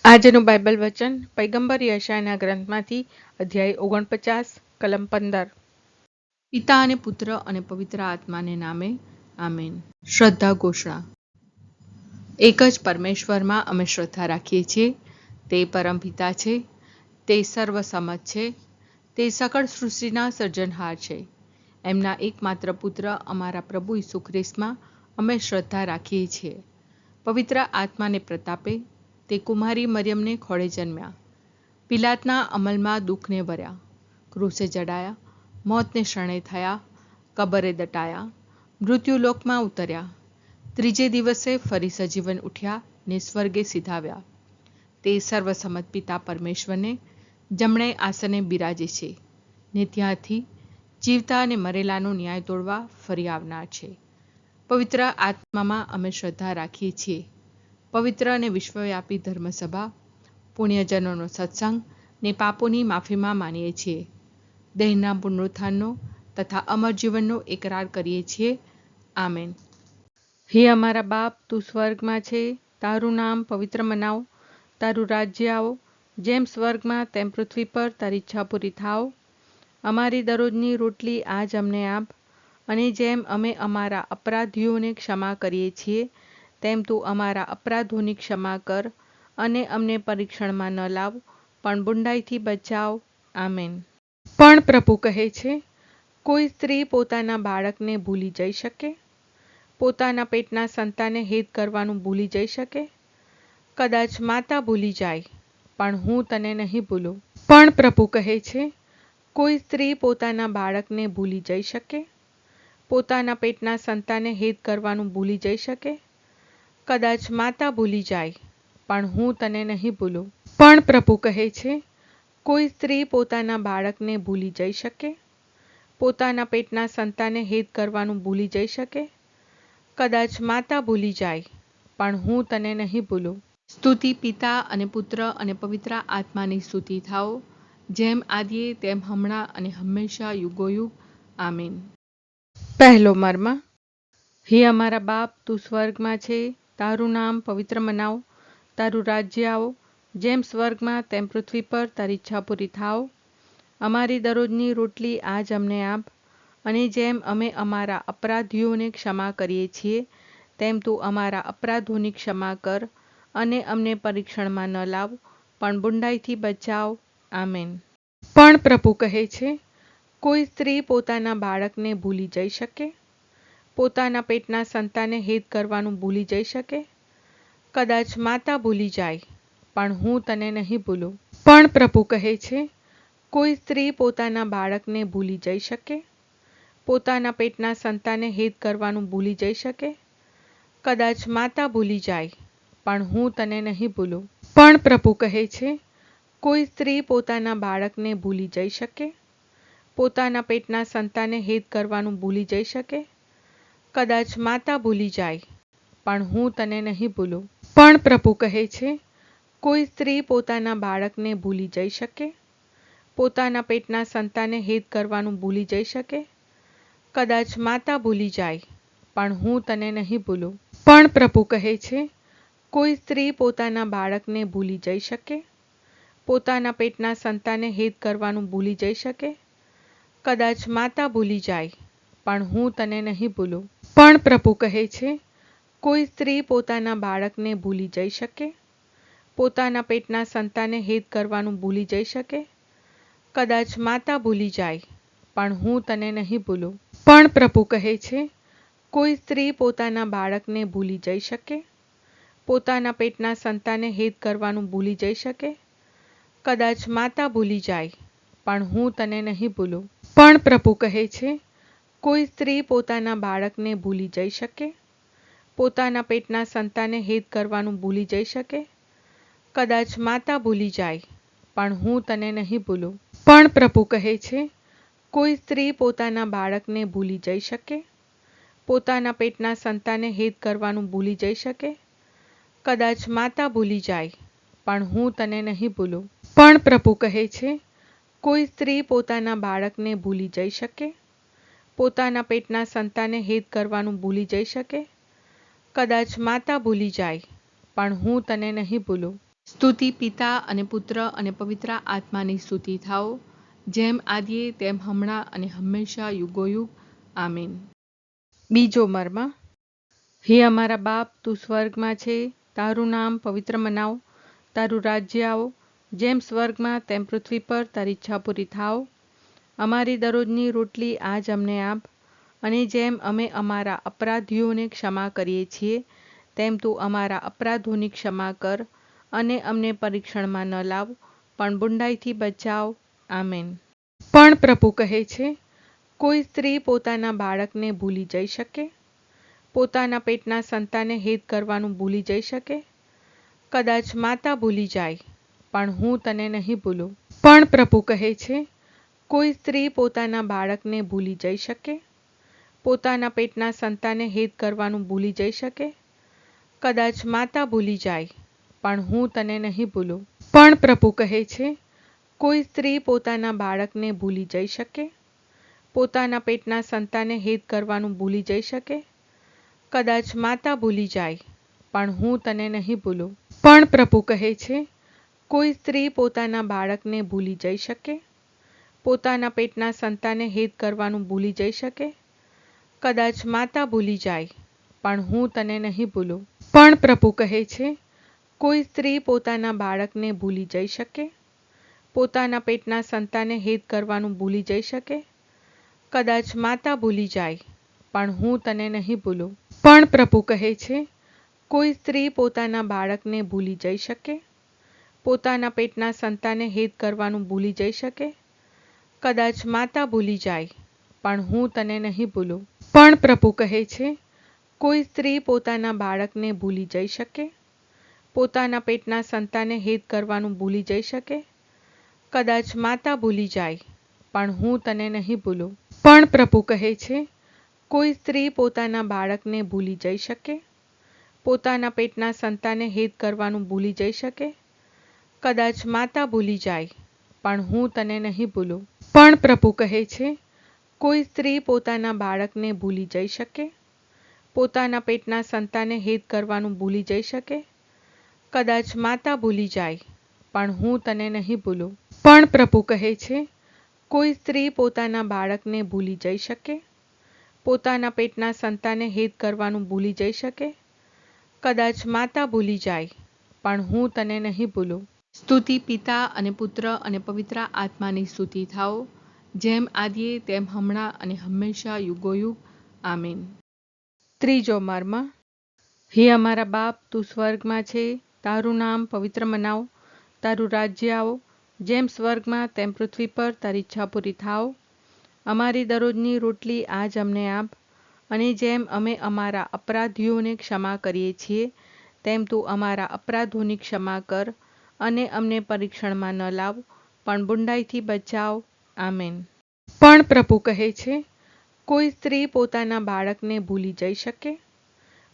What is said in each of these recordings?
આજનું બાઇબલ વચન પૈગંબર યશાયાના ગ્રંથમાંથી અધ્યાય 49 કલમ 15. પિતા અને પુત્ર અને પવિત્ર આત્માને નામે આમેન. શ્રદ્ધા ઘોષણા. એક જ પરમેશ્વરમાં અમે શ્રદ્ધા રાખીએ છીએ. તે પરમપિતા છે, તે સર્વસમત છે, તે સકળ સૃષ્ટિના સર્જનહાર છે. એમના એકમાત્ર પુત્ર અમારા પ્રભુ ઈસુ ખ્રિસ્તમાં અમે શ્રદ્ધા રાખીએ છીએ. પવિત્ર આત્માને પ્રતાપે તે કુમારી મરિયમને ખોળે જન્મ્યા. પિલાતના અમલમાં દુઃખને વર્યા, ક્રૂસે જડાયા, મોતને શરણે થયા, કબરે દટાયા, મૃત્યુલોકમાં ઉતર્યા, ત્રીજે દિવસે ફરી સજીવન ઉઠ્યા ને સ્વર્ગે સિધાવ્યા. તે સર્વસમત પિતા પરમેશ્વરને જમણે આસને બિરાજે છે ને ત્યાંથી જીવતા અને મરેલાનો ન્યાય તોડવા ફરી આવનાર છે. પવિત્ર આત્મામાં અમે શ્રદ્ધા રાખીએ છીએ. પવિત્ર અને વિશ્વવ્યાપી ધર્મસભા, પુણ્યજનોનો સત્સંગ ને પાપોની માફીમાં માનીએ છીએ. દેહના પુનરુત્થાનનો તથા અમર જીવનનો એકરાર કરીએ છીએ. આમેન. હે અમારા બાપ, તું સ્વર્ગમાં છે, તારું નામ પવિત્ર મનાવો, તારું રાજ્ય આવો, જેમ સ્વર્ગમાં તેમ પૃથ્વી પર તારી ઈચ્છા પૂરી થાવ. અમારી દરરોજની રોટલી આજ અમને આપ, અને જેમ અમે અમારા અપરાધીઓને ક્ષમા કરીએ છીએ તેમ તું અમારા અપરાધોની ક્ષમા કર, અને અમને પરીક્ષણમાં ન લાવ, પણ બુંડાઈથી બચાવ. આમેન. પણ પ્રભુ કહે છે, કોઈ સ્ત્રી પોતાના બાળકને ભૂલી જઈ શકે? પોતાના પેટના સંતાનને હેત કરવાનું ભૂલી જઈ શકે? કદાચ માતા ભૂલી જાય, પણ હું તને નહીં ભૂલું. પણ પ્રભુ કહે છે, કોઈ સ્ત્રી પોતાના બાળકને ભૂલી જઈ શકે? પોતાના પેટના સંતાનને હેત કરવાનું ભૂલી જઈ શકે? કદાચ માતા ભૂલી જાય, પણ હું તને નહીં ભૂલું. પણ પ્રભુ કહે છે, કોઈ સ્ત્રી પોતાના બાળકને ભૂલી જઈ શકે? પોતાના પેટના સંતાનને હેત કરવાનું ભૂલી જઈ શકે? કદાચ માતા ભૂલી જાય, પણ હું તને નહીં ભૂલું. સ્તુતિ પિતા અને પુત્ર અને પવિત્ર આત્માની સ્તુતિ થાઓ, જેમ આદિએ તેમ હમણાં અને હંમેશા યુગોયુગ. આમીન. પહેલો મર્મ. હે અમારા બાપ, તું સ્વર્ગમાં છે, તારું નામ પવિત્ર મનાવો, તારું રાજ્ય આવો, જેમ સ્વર્ગમાં તેમ પૃથ્વી પર તારી ઈચ્છા પૂરી થાવ. અમારી દરરોજની રોટલી આજ અમને આપ, અને જેમ અમે અમારા અપરાધીઓને ક્ષમા કરીએ છીએ તેમ તું અમારા અપરાધોની ક્ષમા કર, અને અમને પરીક્ષણમાં ન લાવ, પણ બુંડાઈથી બચાવ. આમેન. પણ પ્રભુ કહે છે, કોઈ સ્ત્રી પોતાના બાળકને ભૂલી જઈ શકે? પોતાના પેટના સંતાનને હેત કરવાનું ભૂલી જઈ શકે? કદાચ માતા ભૂલી જાય, પણ હું તને નહીં ભૂલું. પણ પ્રભુ કહે છે, કોઈ સ્ત્રી પોતાના બાળકને ભૂલી જઈ શકે? પોતાના પેટના સંતાનને હેત કરવાનું ભૂલી જઈ શકે? કદાચ માતા ભૂલી જાય, પણ હું તને નહીં ભૂલું. પણ પ્રભુ કહે છે, કોઈ સ્ત્રી પોતાના બાળકને ભૂલી જઈ શકે? પોતાના પેટના સંતાનને હેત કરવાનું ભૂલી જઈ શકે? કદાચ માતા ભૂલી જાય, પણ હું તને નહીં ભૂલું. પણ પ્રભુ કહે છે, કોઈ સ્ત્રી પોતાના બાળકને ભૂલી જઈ શકે? પોતાના પેટના સંતાનને હેત કરવાનું ભૂલી જઈ શકે? કદાચ માતા ભૂલી જાય, પણ હું તને નહીં ભૂલું. પણ પ્રભુ કહે છે, કોઈ સ્ત્રી પોતાના બાળકને ભૂલી જઈ શકે? પોતાના પેટના સંતાનને હેત કરવાનું ભૂલી જઈ શકે? કદાચ માતા ભૂલી જાય, પણ હું તને નહીં ભૂલું. પણ પ્રભુ કહે છે, કોઈ સ્ત્રી પોતાના બાળકને ભૂલી જઈ શકે? પોતાના પેટના સંતાનને હેત કરવાનું ભૂલી જઈ શકે? કદાચ માતા ભૂલી જાય, પણ હું તને નહીં ભૂલું. પણ પ્રભુ કહે છે, કોઈ સ્ત્રી પોતાના બાળકને ભૂલી જઈ શકે? પોતાના પેટના સંતાનને હેત કરવાનું ભૂલી જઈ શકે? કદાચ માતા ભૂલી જાય, પણ હું તને નહીં ભૂલું. પણ પ્રભુ કહે છે, કોઈ સ્ત્રી પોતાના બાળકને ભૂલી જઈ શકે? પોતાના પેટના સંતાનને હેત કરવાનું ભૂલી જઈ શકે? કદાચ માતા ભૂલી જાય, પણ હું તને નહીં ભૂલું. પણ પ્રભુ કહે છે, કોઈ સ્ત્રી પોતાના બાળકને ભૂલી જઈ શકે? પોતાના પેટના સંતાનને હેત કરવાનું ભૂલી જઈ શકે? કદાચ માતા ભૂલી જાય, પણ હું તને નહીં ભૂલું. પણ પ્રભુ કહે છે, કોઈ સ્ત્રી પોતાના બાળકને ભૂલી જઈ શકે? પોતાના પેટના સંતાનને હેત કરવાનું ભૂલી જઈ શકે? કદાચ માતા ભૂલી જાય, પણ હું તને નહીં ભૂલું. સ્તુતિ પિતા અને પુત્ર અને પવિત્ર આત્માની સ્તુતિ થાઓ, જેમ આદિએ તેમ હમણાં અને હંમેશા યુગોયુગ. આમીન. બીજો મર્મ. હે અમારા બાપ, તું સ્વર્ગમાં છે, તારું નામ પવિત્ર મનાવ, તારું રાજ્ય આવો, જેમ સ્વર્ગમાં તેમ પૃથ્વી પર તારી ઈચ્છા પૂરી થાવ. અમારી દરરોજની રોટલી આજ અમને આપ, અને જેમ અમે અમારા અપરાધીઓને ક્ષમા કરીએ છીએ, તેમ તું અમારા અપરાધોની ક્ષમા કર, અને અમને પરીક્ષણમાં ન લાવ, પણ બુંડાઈથી બચાવ. આમેન. પણ પ્રભુ કહે છે, કોઈ સ્ત્રી પોતાના બાળકને ભૂલી જઈ શકે? પોતાના પેટના સંતાનને હેત કરવાનું ભૂલી જઈ શકે? કદાચ માતા ભૂલી જાય, પણ હું તને નહીં ભૂલું. પણ પ્રભુ કહે છે, કોઈ સ્ત્રી પોતાના બાળકને ભૂલી જઈ શકે? પોતાના પેટના સંતાનને હેત કરવાનું ભૂલી જઈ શકે? કદાચ માતા ભૂલી જાય, પણ હું તને નહીં ભૂલું. પણ પ્રભુ કહે છે, કોઈ સ્ત્રી પોતાના બાળકને ભૂલી જઈ શકે? પોતાના પેટના સંતાનને હેત કરવાનું ભૂલી જઈ શકે? કદાચ માતા ભૂલી જાય, પણ હું તને નહીં ભૂલું. પણ પ્રભુ કહે છે, કોઈ સ્ત્રી પોતાના બાળકને ભૂલી જઈ શકે? પોતાના પેટના સંતાનને હેત કરવાનું ભૂલી જઈ શકે? કદાચ માતા ભૂલી જાય, પણ હું તને નહીં ભૂલું. પણ પ્રભુ કહે છે, કોઈ સ્ત્રી પોતાના બાળકને ભૂલી જઈ શકે? પોતાના પેટના સંતાનને હેત કરવાનું ભૂલી જઈ શકે? કદાચ માતા ભૂલી જાય, પણ હું તને નહીં ભૂલું. પણ પ્રભુ કહે છે, કોઈ સ્ત્રી પોતાના બાળકને ભૂલી જઈ શકે? પોતાના પેટના સંતાનને હેત કરવાનું ભૂલી જઈ શકે? કદાચ માતા ભૂલી જાય, પણ હું તને નહીં ભૂલું. પણ પ્રભુ કહે છે, કોઈ સ્ત્રી પોતાના બાળકને ભૂલી જઈ શકે? પોતાના પેટના સંતાનને હેત કરવાનું ભૂલી જઈ શકે? કદાચ માતા ભૂલી જાય, પણ હું તને નહીં ભૂલું. પણ પ્રભુ કહે છે, કોઈ સ્ત્રી પોતાના બાળકને ભૂલી જઈ શકે? પોતાના પેટના સંતાનને હેત કરવાનું ભૂલી જઈ શકે? કદાચ માતા ભૂલી જાય, પણ હું તને નહીં ભૂલું. પણ પ્રભુ કહે છે, કોઈ સ્ત્રી પોતાના બાળકને ભૂલી જઈ શકે? પોતાના પેટના સંતાનને હેત કરવાનું ભૂલી જઈ શકે? કદાચ માતા ભૂલી જાય, પણ હું તને નહીં ભૂલું. પણ પ્રભુ કહે છે, કોઈ સ્ત્રી પોતાના બાળકને ભૂલી જઈ શકે? પોતાના પેટના સંતાનને હેત કરવાનું ભૂલી જઈ શકે? કદાચ માતા ભૂલી જાય, પણ હું તને નહીં ભૂલું. સ્તુતિ પિતા અને પુત્ર અને પવિત્ર આત્માની સ્તુતિ થાઓ, જેમ આદિએ તેમ હમણાં અને હંમેશા યુગોયુગ. આમીન. ત્રીજો મર્મ. હે અમારા બાપ, તું સ્વર્ગમાં છે, તારું નામ પવિત્ર મનાવ, તારું રાજ્ય આવો, જેમ સ્વર્ગમાં તેમ પૃથ્વી પર તારી ઈચ્છા પૂરી થાવ. અમારી દરરોજની રોટલી આજ અમને આપ, અને જેમ અમે અમારા અપરાધીઓને ક્ષમા કરીએ છીએ, તેમ તું અમારા અપરાધોની ક્ષમા કર, અને અમને પરીક્ષણમાં ન લાવ, પણ બુંડાઈથી બચાવ. આમેન. પણ પ્રભુ કહે છે, કોઈ સ્ત્રી પોતાના બાળકને ભૂલી જઈ શકે?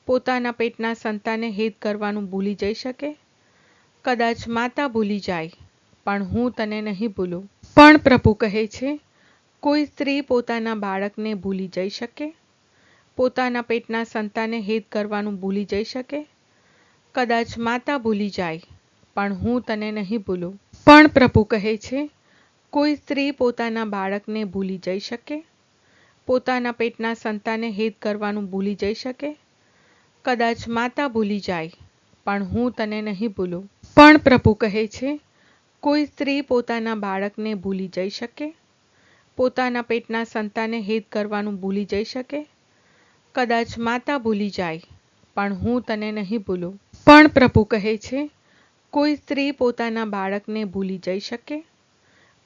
પોતાના પેટના સંતાનને હેત કરવાનું ભૂલી જઈ શકે? કદાચ માતા ભૂલી જાય, પણ હું તને નહીં ભૂલું. પણ પ્રભુ કહે છે, કોઈ સ્ત્રી પોતાના બાળકને ભૂલી જઈ શકે? પોતાના પેટના સંતાનને હેત કરવાનું ભૂલી જઈ શકે? કદાચ માતા ભૂલી જાય, પણ હું તને નહીં ભૂલું. પણ પ્રભુ કહે છે, કોઈ સ્ત્રી પોતાના બાળકને ભૂલી જઈ શકે? પોતાના પેટના સંતાનને હેત કરવાનું ભૂલી જઈ શકે? કદાચ માતા ભૂલી જાય, પણ હું તને નહીં ભૂલું. પણ પ્રભુ કહે છે, કોઈ સ્ત્રી પોતાના બાળકને ભૂલી જઈ શકે? પોતાના પેટના સંતાનને હેત કરવાનું ભૂલી જઈ શકે? કદાચ માતા ભૂલી જાય, પણ હું તને નહીં ભૂલું. પણ પ્રભુ કહે છે, કોઈ સ્ત્રી પોતાના બાળકને ભૂલી જઈ શકે?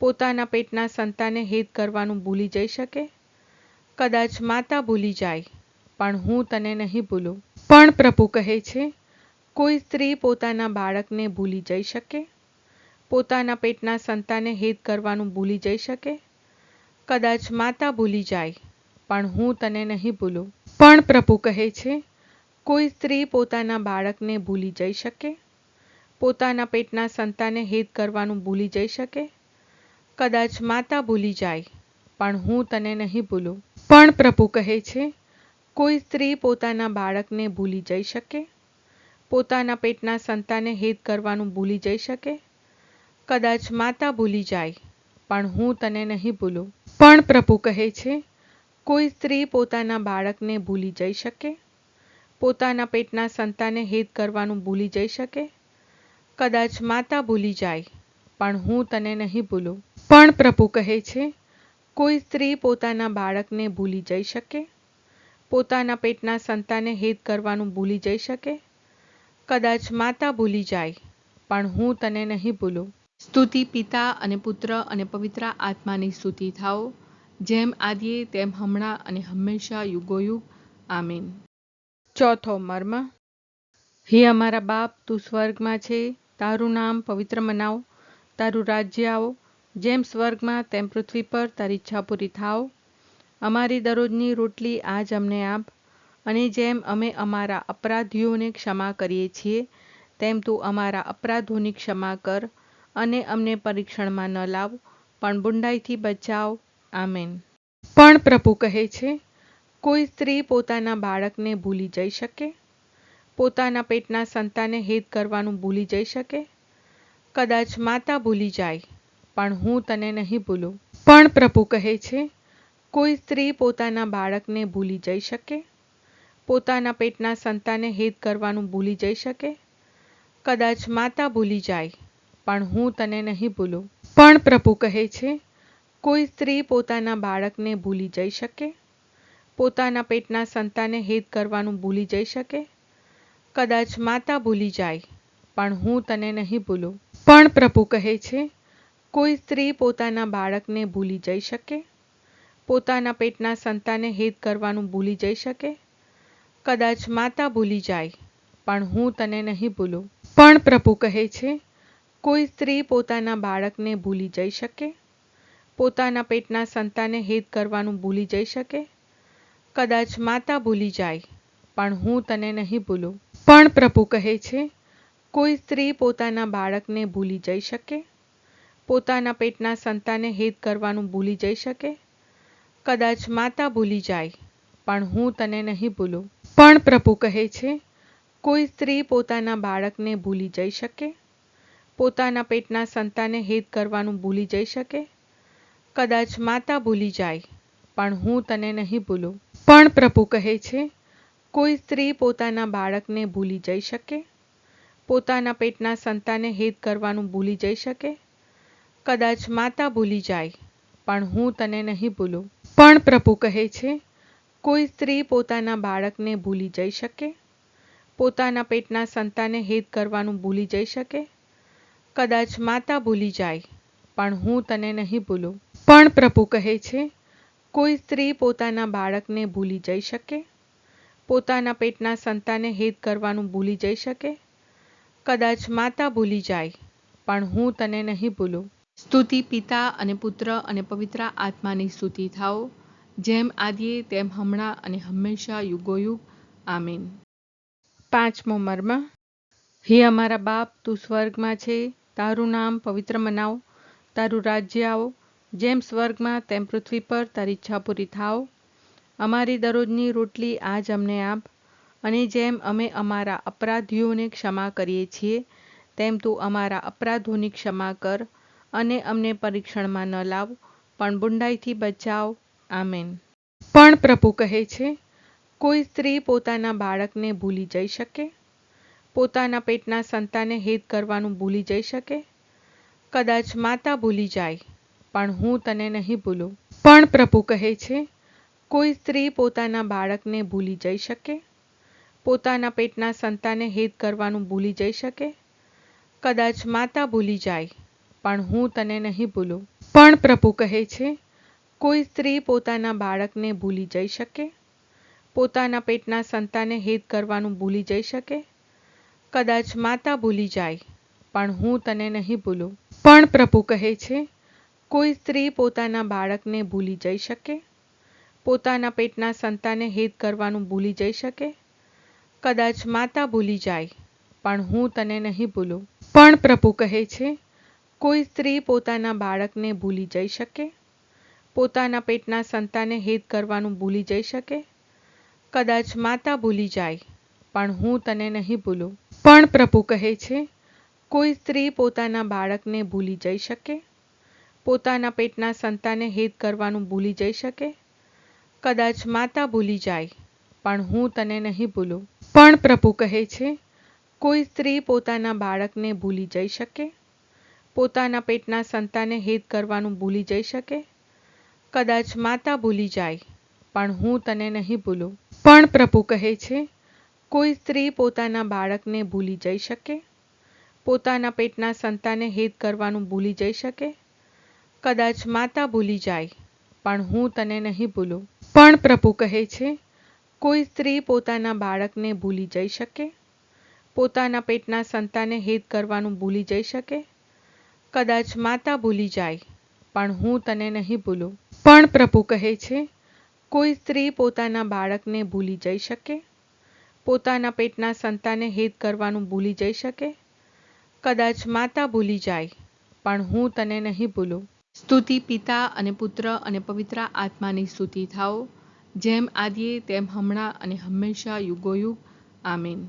પોતાના પેટના સંતાનને હેત કરવાનું ભૂલી જઈ શકે? કદાચ માતા ભૂલી જાય, પણ હું તને નહીં ભૂલું. પણ પ્રભુ કહે છે, કોઈ સ્ત્રી પોતાના બાળકને ભૂલી જઈ શકે? પોતાના પેટના સંતાનને હેત કરવાનું ભૂલી જઈ શકે? કદાચ માતા ભૂલી જાય, પણ હું તને નહીં ભૂલું. પણ પ્રભુ કહે છે, કોઈ સ્ત્રી પોતાના બાળકને ભૂલી જઈ શકે? પોતાના પેટના સંતાનને હેત કરવાનું ભૂલી જઈ શકે? કદાચ માતા ભૂલી જાય, પણ હું તને નહીં ભૂલું. પણ પ્રભુ કહે છે, કોઈ સ્ત્રી પોતાના બાળકને ભૂલી જઈ શકે? પોતાના પેટના સંતાનને હેત કરવાનું ભૂલી જઈ શકે? કદાચ માતા ભૂલી જાય, પણ હું તને નહીં ભૂલું. પણ પ્રભુ કહે છે, કોઈ સ્ત્રી પોતાના બાળકને ભૂલી જઈ શકે? પોતાના પેટના સંતાનને હેત કરવાનું ભૂલી જઈ શકે? કદાચ માતા ભૂલી જાય, પણ હું તને નહીં ભૂલું. પણ પ્રભુ કહે છે, કોઈ સ્ત્રી પોતાના બાળકને ભૂલી જઈ શકે? પોતાના પેટના સંતાનને હેત કરવાનું ભૂલી જઈ શકે? કદાચ માતા ભૂલી જાય, પણ હું તને નહીં ભૂલું. સ્તુતિ પિતા અને પુત્ર અને પવિત્ર આત્માની સ્તુતિ થાઓ, જેમ આદિએ તેમ હમણાં અને હંમેશા યુગોયુગ. આમીન. ચોથો મર્મ. હે અમારા બાપ, તું સ્વર્ગમાં છે, તારું નામ પવિત્ર મનાવો, તારું રાજ્ય આવો, જેમ સ્વર્ગમાં તેમ પૃથ્વી પર તારી ઈચ્છા પૂરી થાઓ. અમારી દરરોજની રોટલી આજ અમને આપ, અને જેમ અમે અમારા અપરાધીઓને ક્ષમા કરીએ છીએ, તેમ તું અમારા અપરાધોની ક્ષમા કર, અને અમને પરીક્ષણમાં ન લાવ, પણ બુંડાઈથી બચાવ. આમેન. પણ પ્રભુ કહે છે, કોઈ સ્ત્રી પોતાના બાળકને ભૂલી જઈ શકે? પોતાના પેટના સંતાનને હેત કરવાનું ભૂલી જઈ શકે? કદાચ માતા ભૂલી જાય, પણ હું તને નહીં ભૂલું. પણ પ્રભુ કહે છે, કોઈ સ્ત્રી પોતાના બાળકને ભૂલી જઈ શકે? પોતાના પેટના સંતાનને હેત કરવાનું ભૂલી જઈ શકે? કદાચ માતા ભૂલી જાય, પણ હું તને નહીં ભૂલું. પણ પ્રભુ કહે છે, કોઈ સ્ત્રી પોતાના બાળકને ભૂલી જઈ શકે? પોતાના પેટના સંતાનને હેત કરવાનું ભૂલી જઈ શકે? કદાચ માતા ભૂલી જાય, પણ હું તને નહીં ભૂલું. પણ પ્રભુ કહે છે, કોઈ સ્ત્રી પોતાના બાળકને ભૂલી જઈ શકે? પોતાના પેટના સંતાનને હેત કરવાનું ભૂલી જઈ શકે? કદાચ માતા ભૂલી જાય, પણ હું તને નહીં ભૂલું. પણ પ્રભુ કહે છે, કોઈ સ્ત્રી પોતાના બાળકને ભૂલી જઈ શકે? પોતાના પેટના સંતાનને હેત કરવાનું ભૂલી જઈ શકે? કદાચ માતા ભૂલી જાય, પણ હું તને નહીં ભૂલું. પણ પ્રભુ કહે છે, કોઈ સ્ત્રી પોતાના બાળકને ભૂલી જઈ શકે? પોતાના પેટના સંતાનને હેત કરવાનું ભૂલી જઈ શકે? કદાચ માતા ભૂલી જાય, પણ હું તને નહીં ભૂલું. પણ પ્રભુ કહે છે, કોઈ સ્ત્રી પોતાના બાળકને ભૂલી જઈ શકે? પોતાના પેટના સંતાનને હેત કરવાનું ભૂલી જઈ શકે? કદાચ માતા ભૂલી જાય, પણ હું તને નહીં ભૂલું. પણ પ્રભુ કહે છે, કોઈ સ્ત્રી પોતાના બાળકને ભૂલી જઈ શકે? પોતાના પેટના સંતાનને હેત કરવાનું ભૂલી જઈ શકે? કદાચ માતા ભૂલી જાય, પણ હું તને નહીં ભૂલું. પણ પ્રભુ કહે છે, કોઈ સ્ત્રી પોતાના બાળકને ભૂલી જઈ શકે? પોતાના પેટના સંતાનને હેત કરવાનું ભૂલી જઈ શકે? કદાચ માતા ભૂલી જાય, પણ હું તને નહીં ભૂલું. પણ પ્રભુ કહે છે, કોઈ સ્ત્રી પોતાના બાળકને ભૂલી જઈ શકે? પોતાના પેટના સંતાનને હેત કરવાનું ભૂલી જઈ શકે? કદાચ માતા ભૂલી જાય, પણ હું તને નહીં ભૂલું. સ્તુતિ પિતા અને પુત્ર અને પવિત્ર આત્માની સ્તુતિ થાઓ, જેમ આદિએ તેમ હમણાં અને હંમેશા યુગોયુગ. આમીન. પાંચમો મર્મ. હે અમારા બાપ, તું સ્વર્ગમાં છે, તારું નામ પવિત્ર મનાવો, તારું રાજ્ય આવો, જેમ સ્વર્ગમાં તેમ પૃથ્વી પર તારી ઈચ્છા પૂરી થાઓ. અમારી દરરોજની રોટલી આજ અમને આપ, અને જેમ અમે અમારા અપરાધીઓને ક્ષમા કરીએ છીએ, તેમ તું અમારા અપરાધોની ક્ષમા કર, અને અમને પરીક્ષણમાં ન લાવ, પણ બુંડાઈથી બચાવ. આમેન. પણ પ્રભુ કહે છે, કોઈ સ્ત્રી પોતાના બાળકને ભૂલી જઈ શકે? પોતાના પેટના સંતાનને હેત કરવાનું ભૂલી જઈ શકે? કદાચ માતા ભૂલી જાય, પણ હું તને નહીં ભૂલું. પણ પ્રભુ કહે છે, કોઈ સ્ત્રી પોતાના બાળકને ભૂલી જઈ શકે? પોતાના પેટના સંતાનને હેત કરવાનું ભૂલી જઈ શકે? કદાચ માતા ભૂલી જાય, પણ હું તને નહીં ભૂલું. પણ પ્રભુ કહે છે, કોઈ સ્ત્રી પોતાના બાળકને ભૂલી જઈ શકે? પોતાના પેટના સંતાનને હેત કરવાનું ભૂલી જઈ શકે? કદાચ માતા ભૂલી જાય, પણ હું તને નહીં ભૂલું. પણ પ્રભુ કહે છે, કોઈ સ્ત્રી પોતાના બાળકને ભૂલી જઈ શકે? પોતાના પેટના સંતાનને હેત કરવાનું ભૂલી જઈ શકે? કદાચ માતા ભૂલી જાય, પણ હું તને નહીં ભૂલું. પણ પ્રભુ કહે છે, કોઈ સ્ત્રી પોતાના બાળકને ભૂલી જઈ શકે? પોતાના પેટના સંતાનને હેત કરવાનું ભૂલી જઈ શકે? કદાચ માતા ભૂલી જાય, પણ હું તને નહીં ભૂલું. પણ પ્રભુ કહે છે, કોઈ સ્ત્રી પોતાના બાળકને ભૂલી જઈ શકે? પોતાના પેટના સંતાનને હેત કરવાનું ભૂલી જઈ શકે? કદાચ માતા ભૂલી જાય, પણ હું તને નહીં ભૂલું. પણ પ્રભુ કહે છે, કોઈ સ્ત્રી પોતાના બાળકને ભૂલી જઈ શકે? પોતાના પેટના સંતાનને હેત કરવાનું ભૂલી જઈ શકે? કદાચ માતા ભૂલી જાય, પણ હું તને નહીં ભૂલું. પણ પ્રભુ કહે છે, કોઈ સ્ત્રી પોતાના બાળકને ભૂલી જઈ શકે? પોતાના પેટના સંતાનને હેત કરવાનું ભૂલી જઈ શકે? કદાચ માતા ભૂલી જાય, પણ હું તને નહીં ભૂલું. પણ પ્રભુ કહે છે, કોઈ સ્ત્રી પોતાના બાળકને ભૂલી જઈ શકે? પોતાના પેટના સંતાનને હેત કરવાનું ભૂલી જઈ શકે? કદાચ માતા ભૂલી જાય, પણ હું તને નહીં ભૂલું. પણ પ્રભુ કહે છે, કોઈ સ્ત્રી પોતાના બાળકને ભૂલી જઈ શકે? પોતાના પેટના સંતાનને હેત કરવાનું ભૂલી જઈ શકે? કદાચ માતા ભૂલી જાય, પણ હું તને નહીં ભૂલું. સ્તુતિ પિતા અને પુત્ર અને પવિત્ર આત્માની સ્તુતિ થાઓ, જેમ આદિએ તેમ હમણાં અને હંમેશા યુગોયુગ. આમીન.